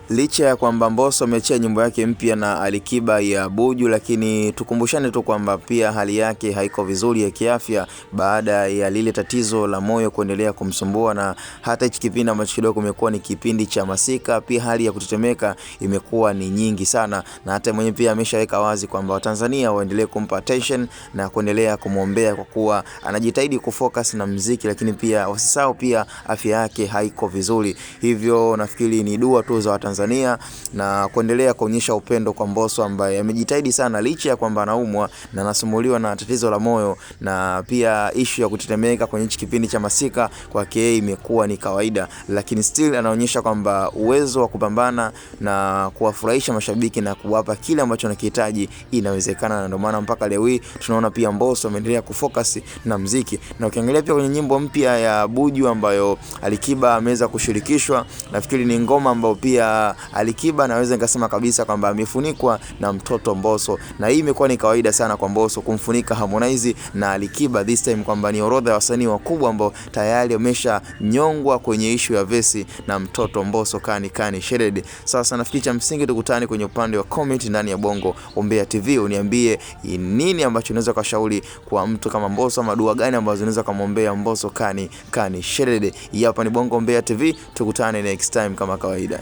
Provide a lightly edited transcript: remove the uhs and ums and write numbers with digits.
Licha ya kwamba Mbosso ameachia nyimbo yake mpya na Alikiba ya Buju, lakini tukumbushane tu kwamba pia hali yake haiko vizuri ya kiafya baada ya lile tatizo la moyo kuendelea kumsumbua, na hata hichi kipindi ambacho kidogo kumekuwa ni kipindi cha masika, pia hali ya kutetemeka imekuwa ni nyingi sana, na hata mwenyewe pia ameshaweka wazi kwamba Watanzania waendelee kumpa attention na kuendelea kumwombea kwa kuwa anajitahidi kufocus na muziki, lakini pia wasisahau pia afya yake haiko vizuri. Hivyo nafikiri ni dua tu za Watanzania na kuendelea kuonyesha upendo kwa Mbosso ambaye amejitahidi sana licha ya kwamba anaumwa na anasumbuliwa na tatizo la moyo, na pia issue ya kutetemeka kwenye kipindi cha masika kwake imekuwa ni kawaida, lakini still anaonyesha kwamba uwezo wa kupambana na kuwafurahisha mashabiki na kuwapa kile ambacho wanakihitaji inawezekana, na ndio maana mpaka leo hii tunaona pia Mbosso ameendelea kufocus na muziki. Na ukiangalia pia kwenye nyimbo mpya ya Buju ambayo Alikiba ameweza kushirikishwa, nafikiri ni ngoma ambayo pia Alikiba naweza nikasema kabisa kwamba amefunikwa na mtoto Mbosso, na hii imekuwa ni kawaida sana kwa Mbosso kumfunika Harmonize na Alikiba this time, kwamba ni orodha ya wasanii wakubwa ambao tayari wamesha nyongwa kwenye issue ya vesi na mtoto Mbosso kani shredded. Sasa nafikiri cha msingi tukutane kwenye upande wa comment ndani ya Bongo Umbea TV, uniambie nini ambacho unaweza kushauri kwa mtu kama Mbosso, ama dua gani ambazo unaweza kumwombea Mbosso kani shredded. Hapa ni Bongo Umbea TV, tukutane next time kama kawaida.